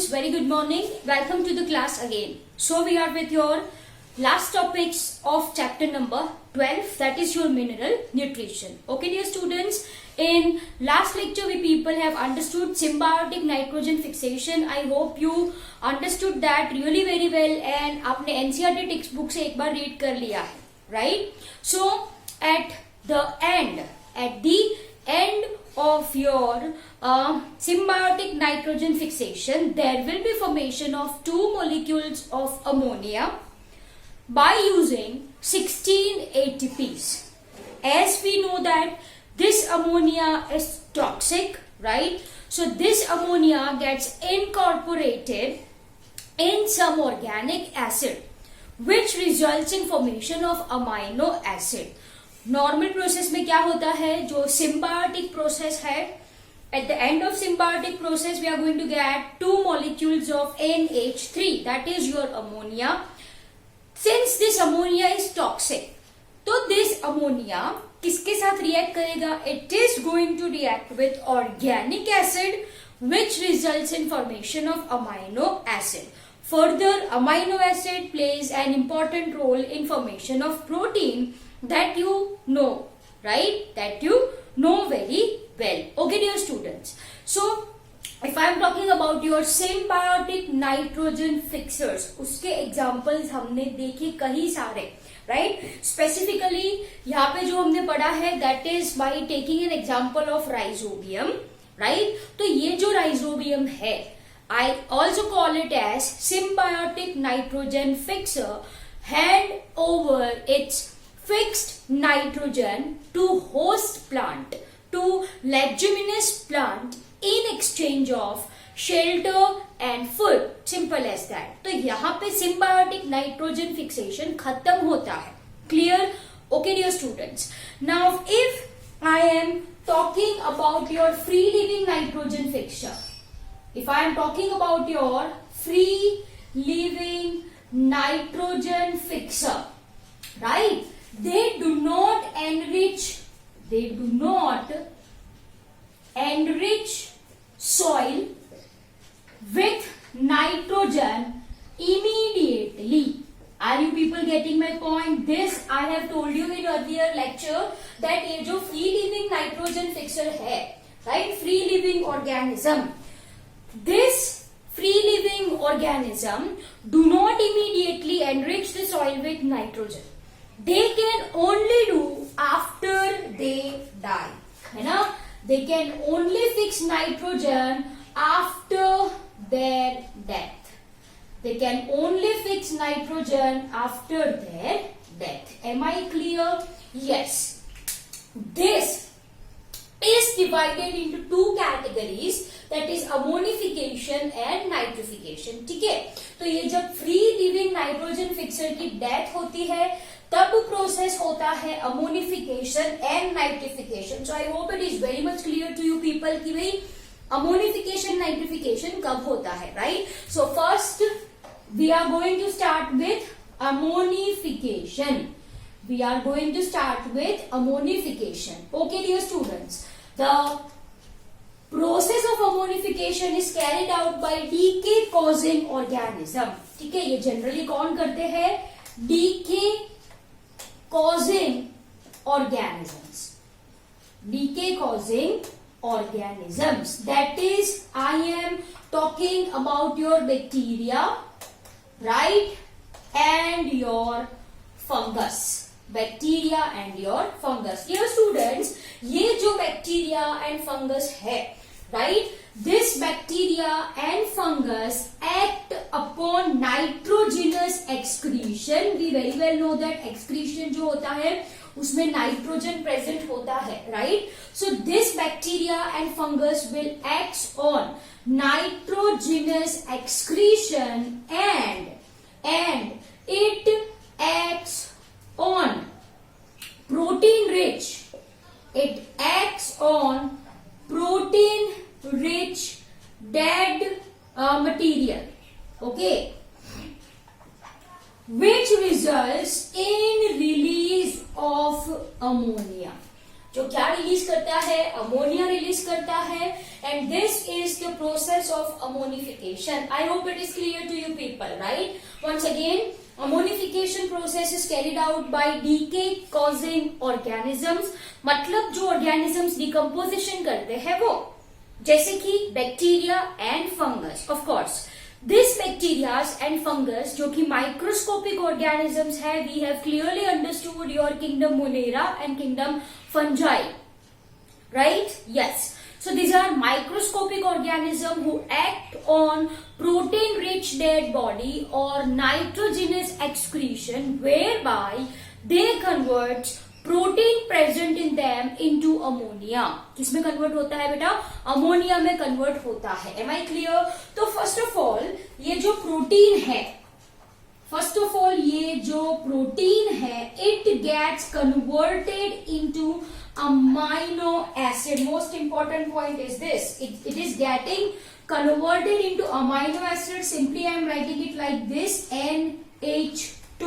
students, very good morning. Welcome to the class again. So we are with your last topics of chapter number 12, that is your mineral nutrition. Okay dear students, in last lecture we people have understood symbiotic nitrogen fixation. I hope you understood that really very well and आपने NCERT text book से एक बार read कर लिया है, right? So at the end of your symbiotic nitrogen fixation, there will be formation of two molecules of ammonia by using 16 ATPs. As we know that this ammonia is toxic, right? So this ammonia gets incorporated in some organic acid which results in formation of amino acid. Normal process में क्या होता है, जो symbiotic process है, at the end of symbiotic process we are going to get two molecules of NH3, that is your ammonia. Since this ammonia is toxic, तो this ammonia किसके साथ react करेगा? It is going to react with organic acid which results in formation of amino acid. Further, amino acid plays an important role in formation of protein that you know, right? That you know very well. Okay dear students. So if I am talking about your symbiotic nitrogen fixers, उसके examples हमने देखे कई सारे, right? Specifically यहाँ पे जो हमने पढ़ा है, that is by taking an example of rhizobium, right? तो ये जो rhizobium है, I also call it as symbiotic nitrogen fixer, hand over its fixed nitrogen to host plant, to leguminous plant in exchange of shelter and food. Simple as that. तो यहाँ पे symbiotic nitrogen fixation खत्म होता है. Clear? Okay dear students. Now if I am talking about your free living nitrogen fixture, if I am talking about your free living nitrogen fixer, right? They do not enrich soil with nitrogen immediately. Are you people getting my point? This I have told you in earlier lecture that ये जो free living nitrogen fixer है, right? Free living organism. This free living organism do not immediately enrich the soil with nitrogen. They can only do after they die, है ना? They can only fix nitrogen after their death. They can only fix nitrogen after their death. Am I clear? Yes. This is divided into two categories, that is ammonification and nitrification. ठीक है? तो ये जब free living nitrogen fixer की death होती है, तब process होता है ammonification and nitrification. So I hope it is very much clear to you people कि भाई अमोनिफिकेशन नाइट्रिफिकेशन कब होता है, right? So first we are going to start with ammonification. We are going to start with ammonification. Okay dear students, the process of ammonification is carried out by decay causing organism. ठीक है, ये generally कौन करते हैं? Decay causing organisms. Decay causing organisms. That is, I am talking about your bacteria, right? And your fungus. Bacteria and your fungus. Dear students, ये जो bacteria and fungus है, right? This bacteria and fungus act upon nitrogenous excretion. We very well know that excretion जो होता है उसमें nitrogen present होता है, right? So this bacteria and fungus will act on nitrogenous excretion and it acts on protein rich. It acts on protein rich dead material, okay, which results in release of ammonia. जो क्या release करता है, ammonia release करता है, and this is the process of ammonification. I hope it is clear to you people, right? Once again, ammonification process is carried out by decay causing organisms. मतलब जो organisms decomposition करते हैं वो, जैसे कि bacteria and fungus. Of course this bacterias and fungus जो कि microscopic organisms है, we have clearly understood your kingdom Monera and kingdom fungi, right? Yes. So these are microscopic organisms who act on protein-rich dead body or nitrogenous excretion, whereby they convert protein present in them into ammonia. किसमें convert होता है बेटा? अमोनिया में convert होता है. Am I clear? तो first of all ये जो प्रोटीन है, it gets converted into amino acid. Most important point is this, it is getting converted into amino acid. Simply I am writing it like this, NH2.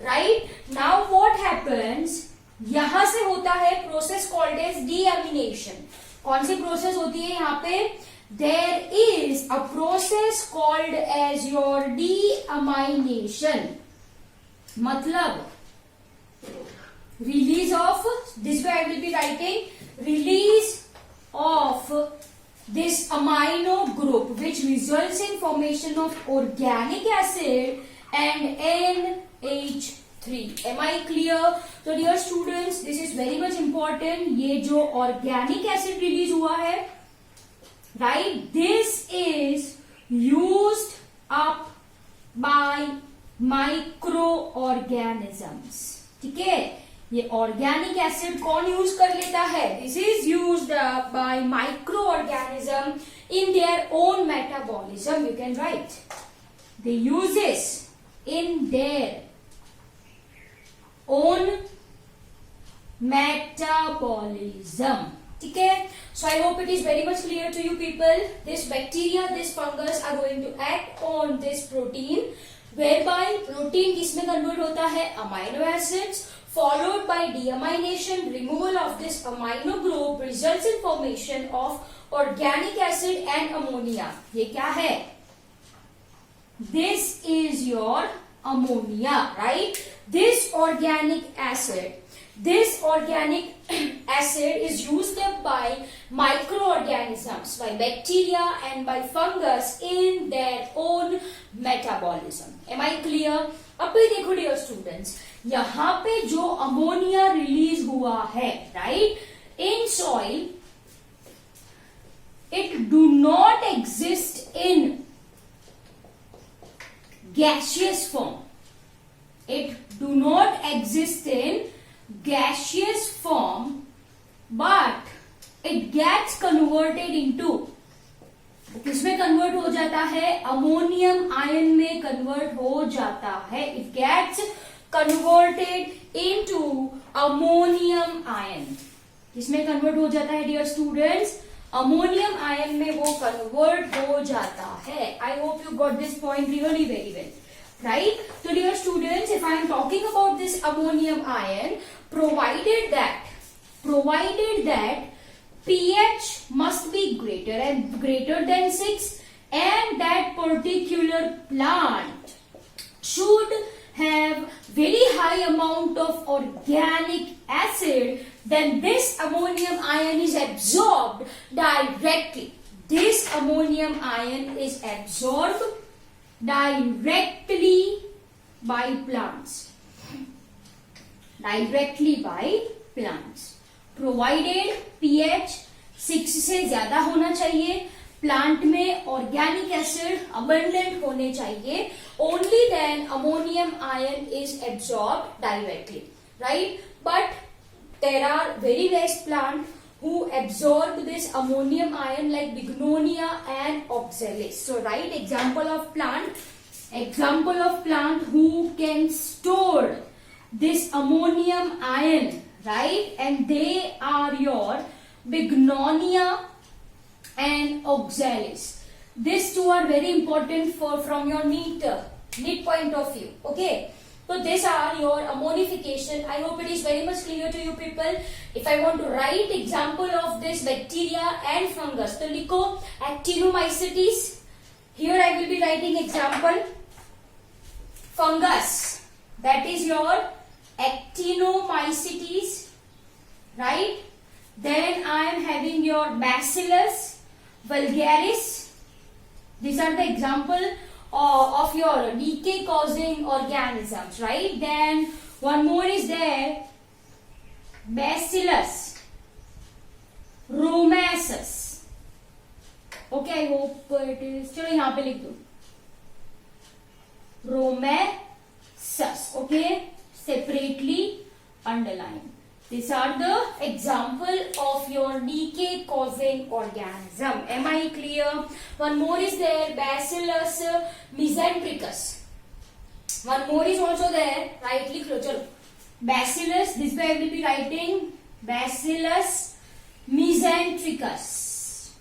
Right now what happens, यहां से होता है process called as डीअमीनेशन. कौन सी process होती है यहाँ पे? There is a process called as your deamination. मतलब release of, this way I will be writing, release of this amino group which results in formation of organic acid and NH3. Am I clear? So dear students, this is very much important. ये जो organic acid release हुआ है, right, this is used up by microorganisms. ठीक है? ये organic acid कौन use कर लेता है? This is used by micro organism in their own metabolism. You can write, they use this in their own metabolism. ठीक है? So I hope it is very much clear to you people. This bacteria, this fungus are going to act on this protein, whereby protein किसमें convert होता है? Amino acids, followed by deamination. Removal of this amino group results in formation of organic acid and ammonia. ये क्या है? This is your ammonia, right? This organic acid is used up by microorganisms, by bacteria and by fungus in their own metabolism. Am I clear? अब भी देखो dear students, यहाँ पे जो ammonia release हुआ है, right, in soil, it do not exist in gaseous form. It do not exist in gaseous form, but it gets converted into, किसमें convert हो जाता है? अमोनियम आयन में कन्वर्ट हो जाता है. It gets converted into ammonium ion. किसमें convert हो जाता है डियर स्टूडेंट्स? अमोनियम आयन में वो कन्वर्ट हो जाता है. I hope you got this point really very well, right? तो dear students, if I am talking about this ammonium ion, provided that pH must be greater than 6, and that particular plant should have very high amount of organic acid, then this ammonium ion is absorbed directly. This ammonium ion is absorbed directly by plants. Provided pH 6 से ज्यादा होना चाहिए, plant में organic acid abundant होने चाहिए, only then ammonium ion is absorb directly, right? But there are very less plant who absorb this ammonium ion like Bignonia and Oxalis. So write example of plant who can store this ammonium ion, right? And they are your Bignonia and Oxalis. These two are very important from your NEET point of view. Okay. So these are your ammonification. I hope it is very much clear to you people. If I want to write example of this bacteria and fungus, तो लिखो actinomycetes. Here I will be writing example fungus. That is your actinomycetes, right? Then I am having your Bacillus vulgaris. These are the example of your decay causing organisms, right? Then one more is there, Bacillus rhamnosus. Okay, I hope it is. चलो यहाँ पे लिख दो rhamnosus. Okay, separately underline. These are the example of your decay causing organism. Am I clear? One more is there, Bacillus mesentericus. One more is also there. Right, लिख लो चलो. Bacillus. This way I will be writing Bacillus mesentericus.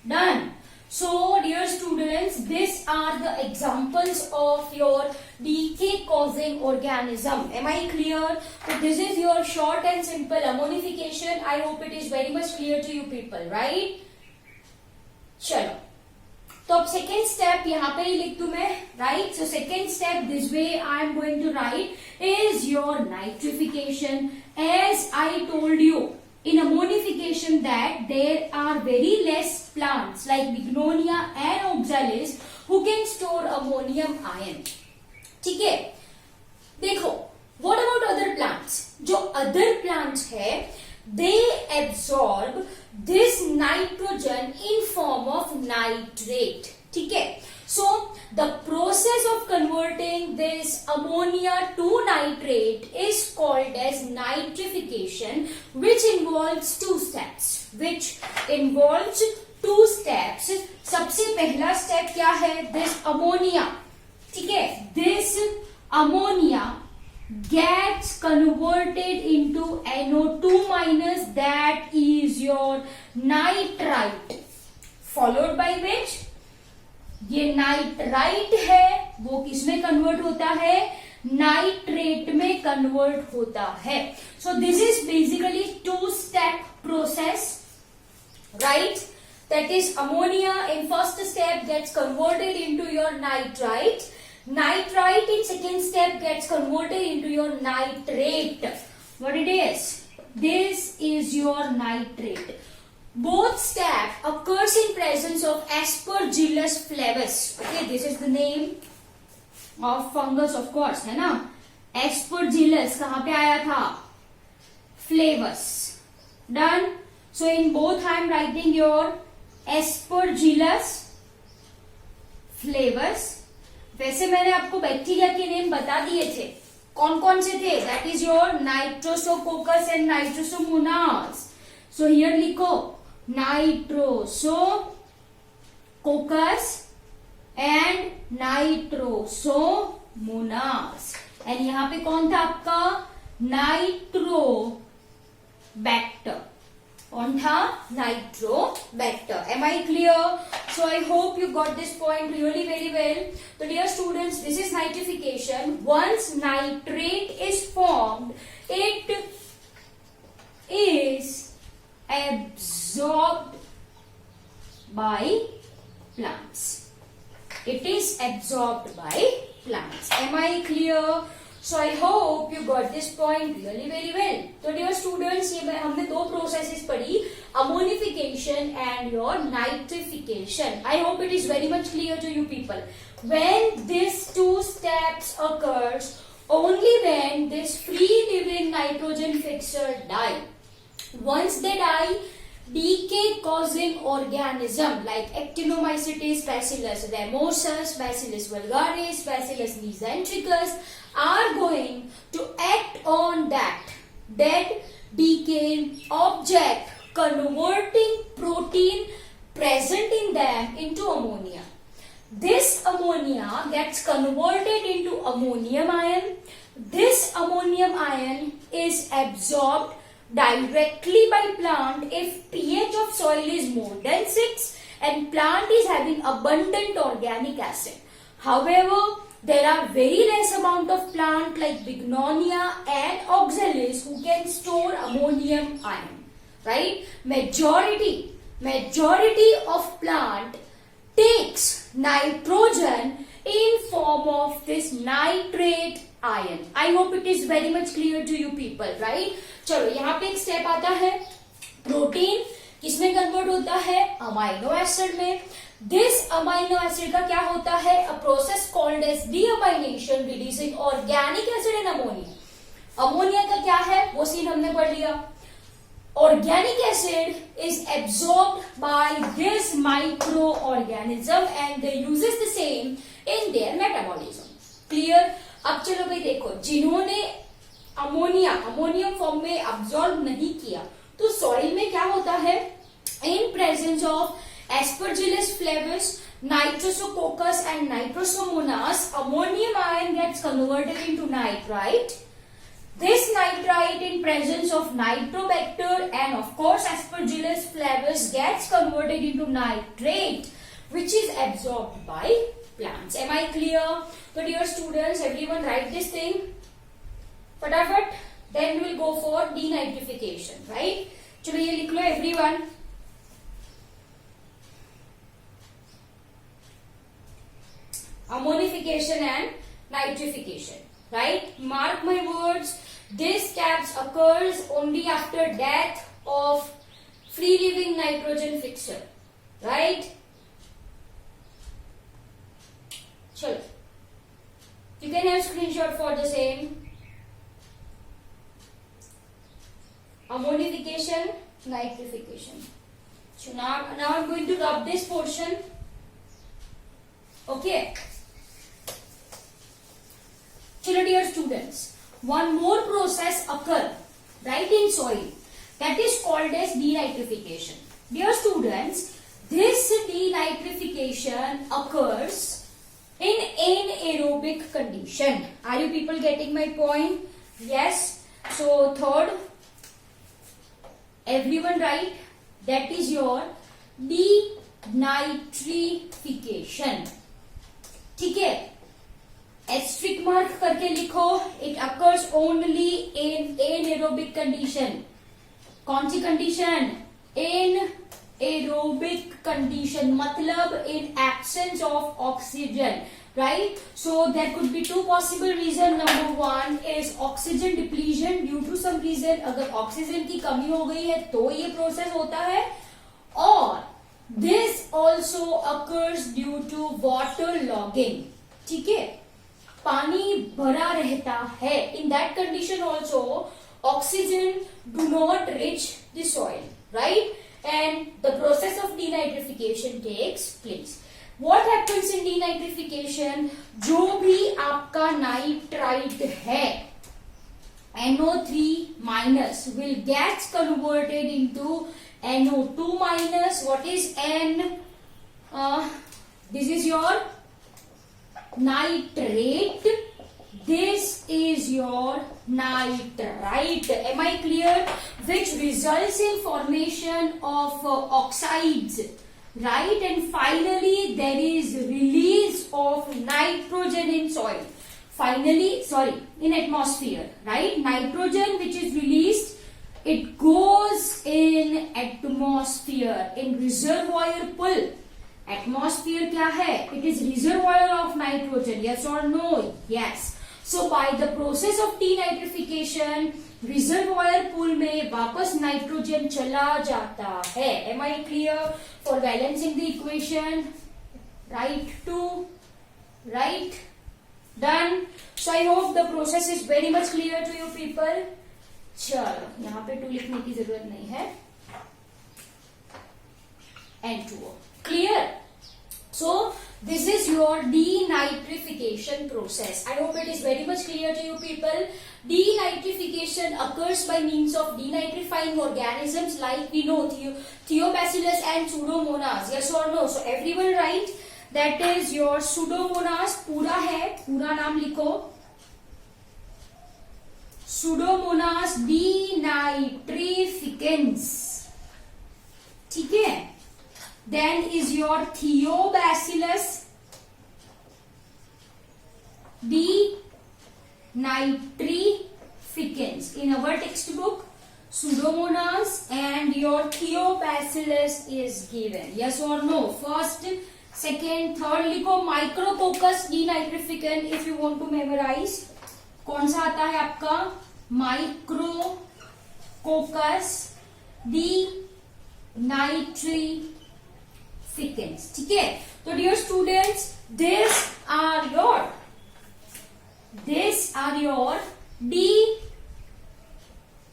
Done. So, dear students, these are the examples of your decay causing organism. Am I clear? So, this is your short and simple ammonification. I hope it is very much clear to you people, right? चलो, तो अब second step यहाँ पे ही लिख दूँ मैं, right? So, second step this way I am going to write is your nitrification. As I told you in ammonification that there are very less plants like Bignonia and Oxalis who can store ammonium ion. ठीक है? देखो, what about other plants? जो other plants है, they absorb this nitrogen in form of nitrate. ठीक है? So the process of converting this ammonia to nitrate is called as nitrification, which involves two steps. सबसे पहला step क्या है? This ammonia. ठीक है? This ammonia gets converted into NO2 minus, that is your nitrite, followed by which ये nitrite है वो किस में कन्वर्ट होता है? नाइट्रेट में कन्वर्ट होता है. So this is basically two step process, right? That is ammonia in first step gets converted into your nitrite. Nitrite in second step gets converted into your nitrate. What it is? This is your nitrate. Both steps occurs in presence of Aspergillus flavus. Okay, this is the name of fungus, of course, है ना? Aspergillus कहाँ पे आया था? Flavus. Done. So in both I am writing your Aspergillus flavus. वैसे मैंने आपको bacteria के नेम बता दिए थे. कौन कौन से थे? That is your Nitrosococcus and Nitrosomonas. So here लिखो Nitrosococcus and Nitrosomonas. And यहाँ पे कौन था आपका? Nitrobacter. कौन था? Nitrobacter. Am I clear? So I hope you got this point really very well. So dear students, this is nitrification. Once nitrate is formed, it is absorbed by plants. It is absorbed by plants. Am I clear? So I hope you got this point really very well. So dear students, ये हमने दो processes पढ़ी, ammonification and your nitrification. I hope it is very much clear to you people. When these two steps occurs, only when this free living nitrogen fixture die. Once they die, decay causing organism like Actinomycetes, Bacillus rhamnosus, Bacillus vulgaris, Bacillus mesentericus are going to act on that dead decaying object, converting protein present in them into ammonia. This ammonia gets converted into ammonium ion. This ammonium ion is absorbed directly by plant if pH of soil is more than 6 and plant is having abundant organic acid. However, there are very less amount of plant like Bignonia and Oxalis who can store ammonium ion, right? Majority of plant takes nitrogen in form of this nitrate ion. I hope it is very much clear to you people, right? चलो यहाँ पे एक step आता है, protein किसमें convert होता है, amino acid में. दिस अमाइनो एसिड का क्या होता है, a process called as deamination releasing organic acid in ammonia. Ammonia का क्या है वो सीन हमने पढ़ लिया. Organic acid is absorbed by this microorganism and they uses the same in their metabolism. Clear? अब चलो भाई देखो, जिन्होंने अमोनियम फॉर्म में अब्सॉर्ब नहीं किया तो सॉइल में क्या होता है, in presence of Aspergillus flavus, Nitrosococcus and Nitrosomonas, ammonium ion gets converted into nitrite. This nitrite in presence of Nitrobacter and of course Aspergillus flavus gets converted into nitrate which is absorbed by plants. Am I clear? So dear students, everyone write this thing. फटाफट. Then we will go for denitrification, right? चलो ये लिख लो everyone. Ammonification and nitrification, right? Mark my words, this steps occurs only after death of free living nitrogen fixer, right? Chalo, you can have screenshot for the same. Ammonification, nitrification. So now I'm going to rub this portion. Okay. Chalo dear students, one more process occur right in soil that is called as denitrification. Dear students, this denitrification occurs in anaerobic condition. Are you people getting my point? Yes. So third, everyone write, that is your denitrification. ठीक है, asterisk mark करके लिखो. It occurs only in anaerobic condition. कौन सी condition, anaerobic condition, मतलब in absence of oxygen, right? So there could be two possible reason. Number one is oxygen depletion due to some reason. अगर oxygen की कमी हो गई है तो ये प्रोसेस होता है. और this also occurs due to water logging. ठीक है, पानी भरा रहता है. In that condition also oxygen do not reach the soil, right? And the process of denitrification takes place. What happens in denitrification, जो भी आपका नाइट्राइट है NO3 minus will gets converted into NO2 minus. What is N? This is your nitrate. This is your nitrite. Am I clear? Which results in formation of oxides, right? And finally there is release of nitrogen in soil. In atmosphere, right? Nitrogen which is released, it goes in atmosphere in reservoir pull. Atmosphere क्या है? It is reservoir of nitrogen. Yes or no? Yes. So by the process of denitrification, reservoir pool में वापस nitrogen चला जाता है. Am I clear? For balancing the equation, right 2, right, done. So I hope the process is very much clear to you people. चलो यहाँ पे 2 लिखने की जरूरत नहीं है. N2O. Clear? So this is your denitrification process. I hope it is very much clear to you people. Denitrification occurs by means of denitrifying organisms like we know Thiobacillus and Pseudomonas. Yes or no? So everyone write, that is your Pseudomonas. पूरा है, पूरा नाम लिखो. Pseudomonas denitrificans. ठीक है? Then is your Thiobacillus. denitrificans. In our textbook, Pseudomonas and your Thiopacillus is given. Yes or no? First, second, third लिखो. Micrococcus denitrificans if you want to memorize. कौन सा आता है आपका? Micrococcus denitrificans. ठीक है? तो dear students, these are your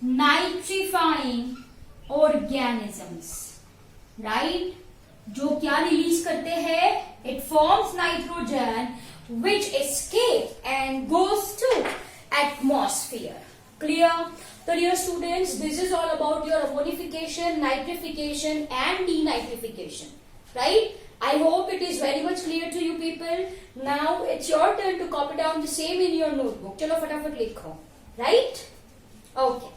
denitrifying organisms, right? जो क्या रिलीज करते हैं? It forms nitrogen which escape and goes to atmosphere. Clear? So dear students, this is all about your ammonification, nitrification and denitrification, right? I hope it is very much clear to you people. Now it's your turn to copy down the same in your notebook. चलो फटाफट लिखो, right? Okay.